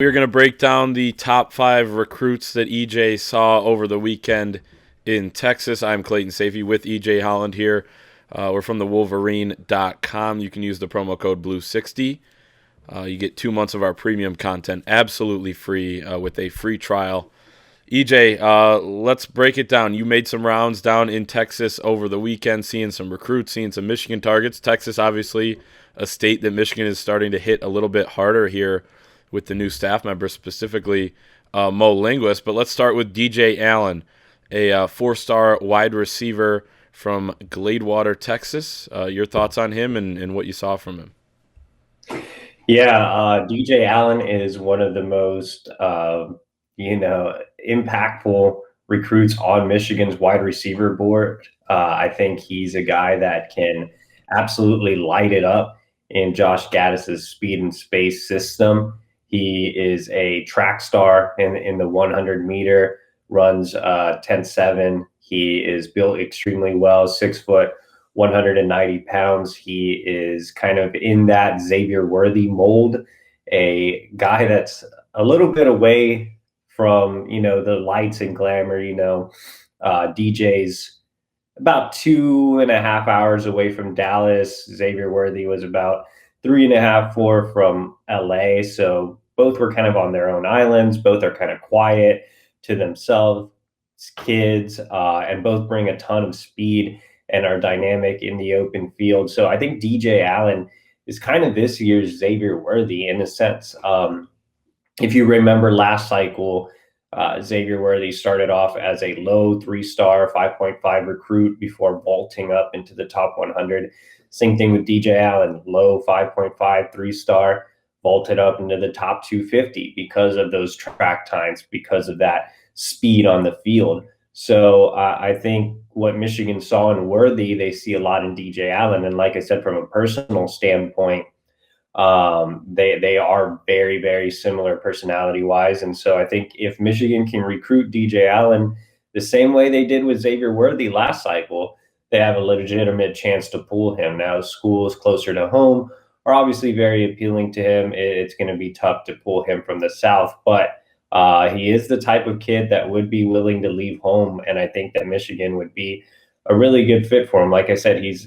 We're going to break down the top 5 recruits that EJ saw over the weekend in Texas. I'm Clayton Safey with EJ Holland here. We're from the Wolverine.com. You can use the promo code BLUE60. You get 2 months of our premium content absolutely free with a free trial. EJ, let's break it down. You made some rounds down in Texas over the weekend, seeing some recruits, seeing some Michigan targets. Texas, obviously, a state that Michigan is starting to hit a little bit harder here with the new staff member, specifically Mo Linguist. But let's start with DJ Allen, a 4-star wide receiver from Gladewater, Texas. Your thoughts on him and what you saw from him? Yeah, DJ Allen is one of the most, impactful recruits on Michigan's wide receiver board. I think he's a guy that can absolutely light it up in Josh Gaddis's speed and space system. He is a track star in the 100 meter, runs 10.7. He is built extremely well, 6 foot, 190 pounds. He is kind of in that Xavier Worthy mold, a guy that's a little bit away from, the lights and glamour. DJ's about 2.5 hours away from Dallas. Xavier Worthy was about 3.5, 4 from LA. So both were kind of on their own islands. Both are kind of quiet to themselves, kids, and both bring a ton of speed and are dynamic in the open field. So I think DJ Allen is kind of this year's Xavier Worthy in a sense. If you remember last cycle, Xavier Worthy started off as a low 3-star, 5.5 recruit before vaulting up into the top 100. Same thing with DJ Allen, low 5.5, 3-star, vaulted up into the top 250 because of those track times, because of that speed on the field. So I think what Michigan saw in Worthy, they see a lot in DJ Allen. And like I said, from a personal standpoint, they are very, very similar personality wise. And so I think if Michigan can recruit DJ Allen the same way they did with Xavier Worthy last cycle, they have a legitimate chance to pull him. Now, schools closer to home are obviously very appealing to him. It's going to be tough to pull him from the South, but he is the type of kid that would be willing to leave home. And I think that Michigan would be a really good fit for him. Like I said, he's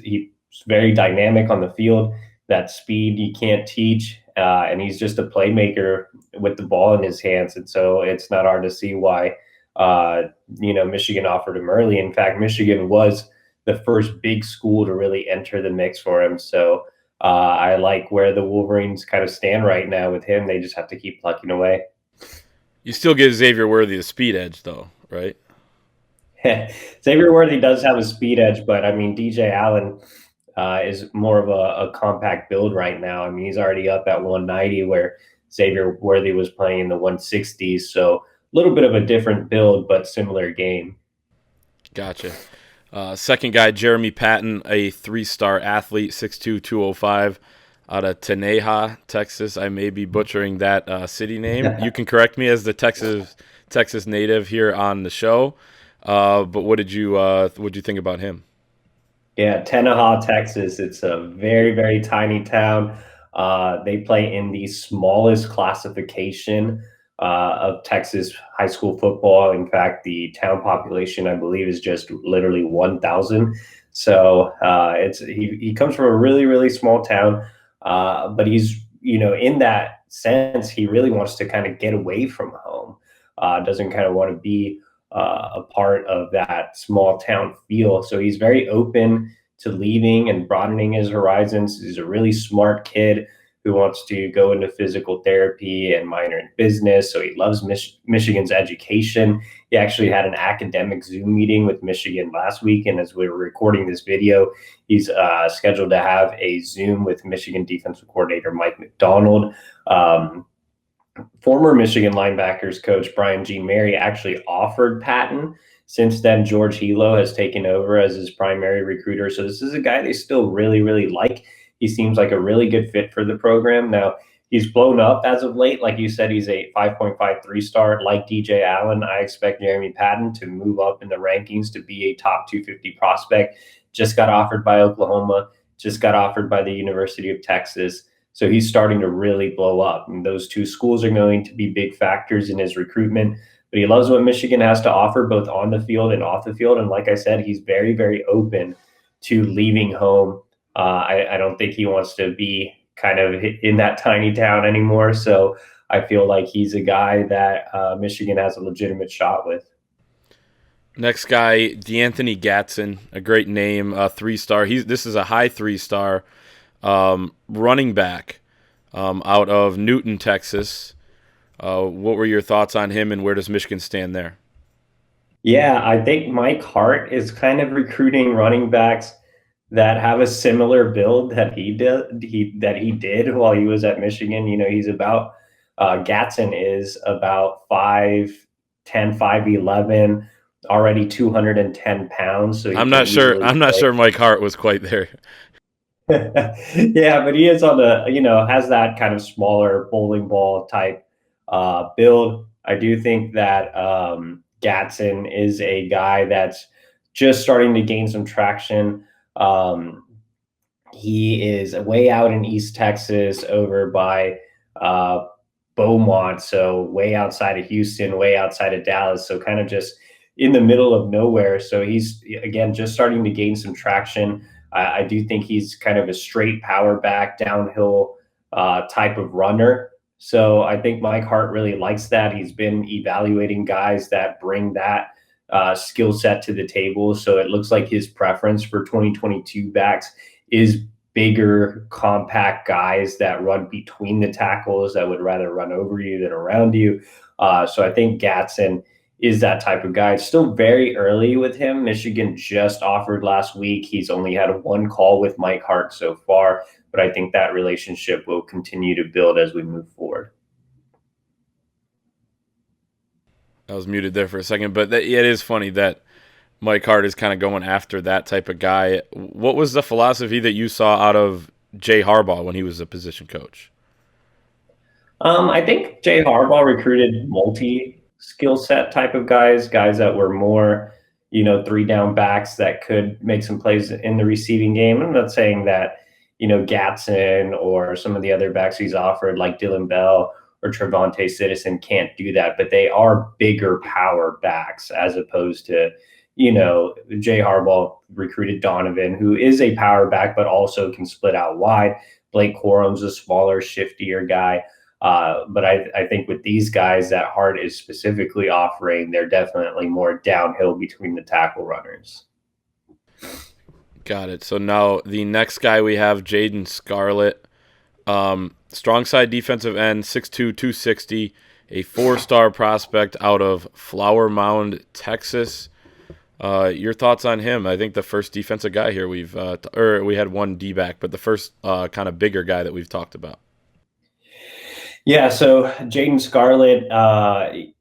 very dynamic on the field. That speed you can't teach, and he's just a playmaker with the ball in his hands. And so it's not hard to see why, Michigan offered him early. In fact, Michigan was the first big school to really enter the mix for him. So I like where the Wolverines kind of stand right now with him. They just have to keep plucking away. You still give Xavier Worthy the speed edge, though, right? Xavier Worthy does have a speed edge, but I mean, DJ Allen is more of a compact build right now. I mean, he's already up at 190 where Xavier Worthy was playing in the 160s. So a little bit of a different build, but similar game. Gotcha. Second guy, Jeremy Patton, a 3-star athlete, 6'2", 205, out of Teneja, Texas. I may be butchering that city name. You can correct me as the Texas native here on the show. But what did you think about him? Yeah, Tenaha, Texas. It's a very, very tiny town. They play in the smallest classification of Texas high school football. In fact, the town population, I believe, is just literally 1,000. So he comes from a really, really small town, but he's, in that sense, he really wants to kind of get away from home. Doesn't kind of want to be a part of that small town feel. So he's very open to leaving and broadening his horizons. He's a really smart kid who wants to go into physical therapy and minor in business. So he loves Michigan's education. He actually had an academic Zoom meeting with Michigan last week. And as we were recording this video, he's scheduled to have a Zoom with Michigan defensive coordinator Mike McDonald. Former Michigan linebackers coach Brian G. Mary actually offered Patton. Since then, George Hilo has taken over as his primary recruiter. So this is a guy they still really, really like. He seems like a really good fit for the program. Now, he's blown up as of late. Like you said, he's a 5.53 star. Like DJ Allen, I expect Jeremy Patton to move up in the rankings to be a top 250 prospect. Just got offered by Oklahoma, just got offered by the University of Texas. So he's starting to really blow up. And those two schools are going to be big factors in his recruitment. But he loves what Michigan has to offer, both on the field and off the field. And like I said, he's very, very open to leaving home. I don't think he wants to be kind of in that tiny town anymore. So I feel like he's a guy that Michigan has a legitimate shot with. Next guy, D'Anthony Gatson, a great name, 3-star. This is a high 3-star running back out of Newton, Texas. What were your thoughts on him, and where does Michigan stand there? Yeah, I think Mike Hart is kind of recruiting running backs that have a similar build that he did while he was at Michigan. He's about Gatson is about 5'10", 5'11", already 210 pounds, so he I'm can not sure. easily I'm not play. sure Mike Hart was quite there. Yeah, but he is on the, has that kind of smaller bowling ball type build. I do think that Gatson is a guy that's just starting to gain some traction. Um, he is way out in East Texas over by uh, Beaumont, so way outside of Houston, way outside of Dallas, so kind of just in the middle of nowhere. So he's, again, just starting to gain some traction. I do think he's kind of a straight power back, downhill type of runner. So I think Mike Hart really likes that. He's been evaluating guys that bring that skill set to the table. So it looks like his preference for 2022 backs is bigger, compact guys that run between the tackles, that would rather run over you than around you. So I think Gatson is that type of guy. It's still very early with him. Michigan just offered last week. He's only had one call with Mike Hart so far, but I think that relationship will continue to build as we move forward. I was muted there for a second, but it is funny that Mike Hart is kind of going after that type of guy. What was the philosophy that you saw out of Jay Harbaugh when he was a position coach? I think Jay Harbaugh recruited multi skill set type of guys that were more, three down backs that could make some plays in the receiving game. I'm not saying that, Gatson or some of the other backs he's offered, like Dylan Bell or Trevonte Citizen, can't do that, but they are bigger power backs as opposed to, Jay Harbaugh recruited Donovan, who is a power back, but also can split out wide. Blake Corum's a smaller, shiftier guy. But I think with these guys that Hart is specifically offering, they're definitely more downhill between the tackle runners. Got it. So now the next guy we have, Jaden Scarlett, strong side defensive end, 6'2", 260, a 4-star prospect out of Flower Mound, Texas. Your thoughts on him? I think the first defensive guy here we had one D-back, but the first kind of bigger guy that we've talked about. Yeah, so Jaden Scarlett,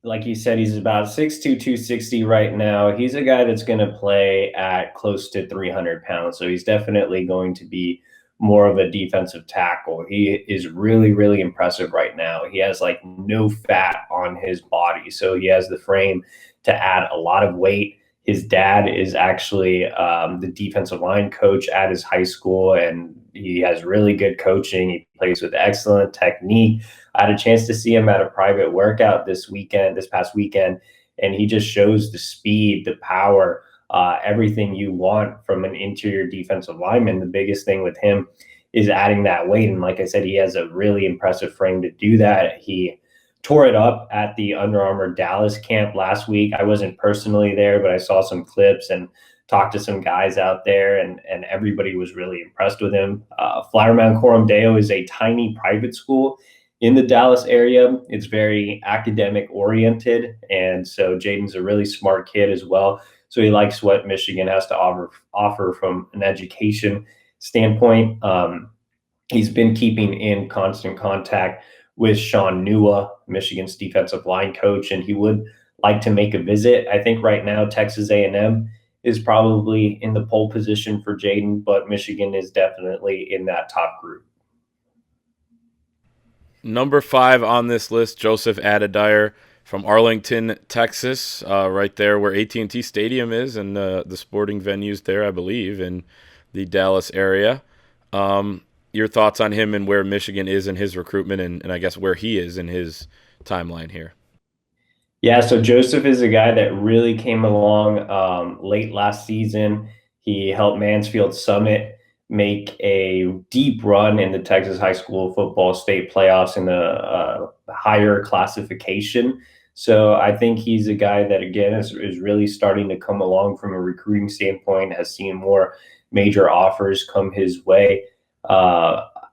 like you said, he's about 6'2", 260 right now. He's a guy that's going to play at close to 300 pounds, so he's definitely going to be more of a defensive tackle. He is really, really impressive right now. He has like no fat on his body, so he has the frame to add a lot of weight. His dad is actually the defensive line coach at his high school, and he has really good coaching. He plays with excellent technique. I had a chance to see him at a private workout this past weekend, and he just shows the speed, the power, everything you want from an interior defensive lineman. The biggest thing with him is adding that weight. And like I said, he has a really impressive frame to do that. He tore it up at the Under Armour Dallas camp last week. I wasn't personally there, but I saw some clips and talked to some guys out there, and everybody was really impressed with him. Flower Mound Coram Deo is a tiny private school in the Dallas area. It's very academic oriented, and so Jaden's a really smart kid as well. So he likes what Michigan has to offer from an education standpoint. He's been keeping in constant contact with Sean Nua, Michigan's defensive line coach, and he would like to make a visit. I think right now Texas A&M is probably in the pole position for Jaden, but Michigan is definitely in that top group. Number 5 on this list, Joseph Adadyer from Arlington, Texas, right there where AT&T Stadium is, and the sporting venues there, I believe, in the Dallas area. your thoughts on him and where Michigan is in his recruitment, and I guess where he is in his timeline here. Yeah, so Joseph is a guy that really came along late last season. He helped Mansfield Summit make a deep run in the Texas high school football state playoffs in the higher classification. So I think he's a guy that, again, is really starting to come along from a recruiting standpoint, has seen more major offers come his way.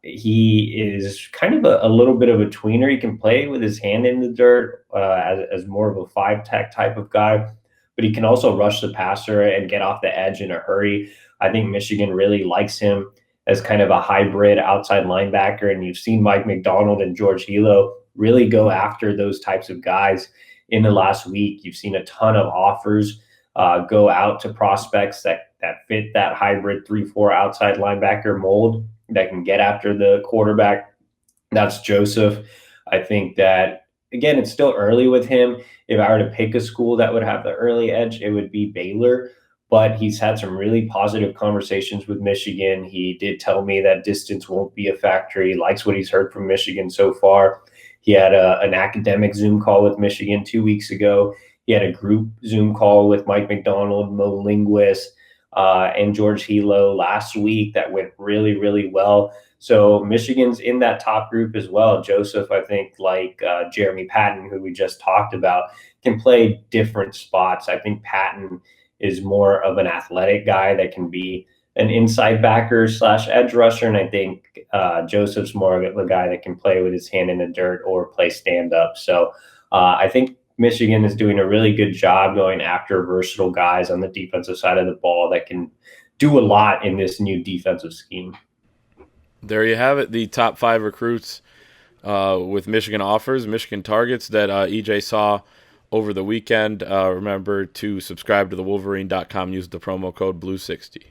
He is kind of a little bit of a tweener. He can play with his hand in the dirt as more of a five tech type of guy, but he can also rush the passer and get off the edge in a hurry. I think Michigan really likes him as kind of a hybrid outside linebacker. And you've seen Mike McDonald and George Hilo really go after those types of guys in the last week. You've seen a ton of offers go out to prospects that fit that hybrid 3-4 outside linebacker mold that can get after the quarterback. That's Joseph. I think that, again, it's still early with him. If I were to pick a school that would have the early edge, it would be Baylor. But he's had some really positive conversations with Michigan. He did tell me that distance won't be a factor. He likes what he's heard from Michigan so far. He had an academic Zoom call with Michigan 2 weeks ago. He had a group Zoom call with Mike McDonald, Mo Linguist, and George Hilo last week that went really, really well. So Michigan's in that top group as well. Joseph, I think, like Jeremy Patton, who we just talked about, can play different spots. I think Patton is more of an athletic guy that can be an inside backer / edge rusher. And I think Joseph's more of a guy that can play with his hand in the dirt or play stand up. So I think Michigan is doing a really good job going after versatile guys on the defensive side of the ball that can do a lot in this new defensive scheme. There you have it, the top 5 recruits with Michigan offers, Michigan targets that EJ saw over the weekend. Remember to subscribe to the Wolverine.com. Use the promo code BLUE60.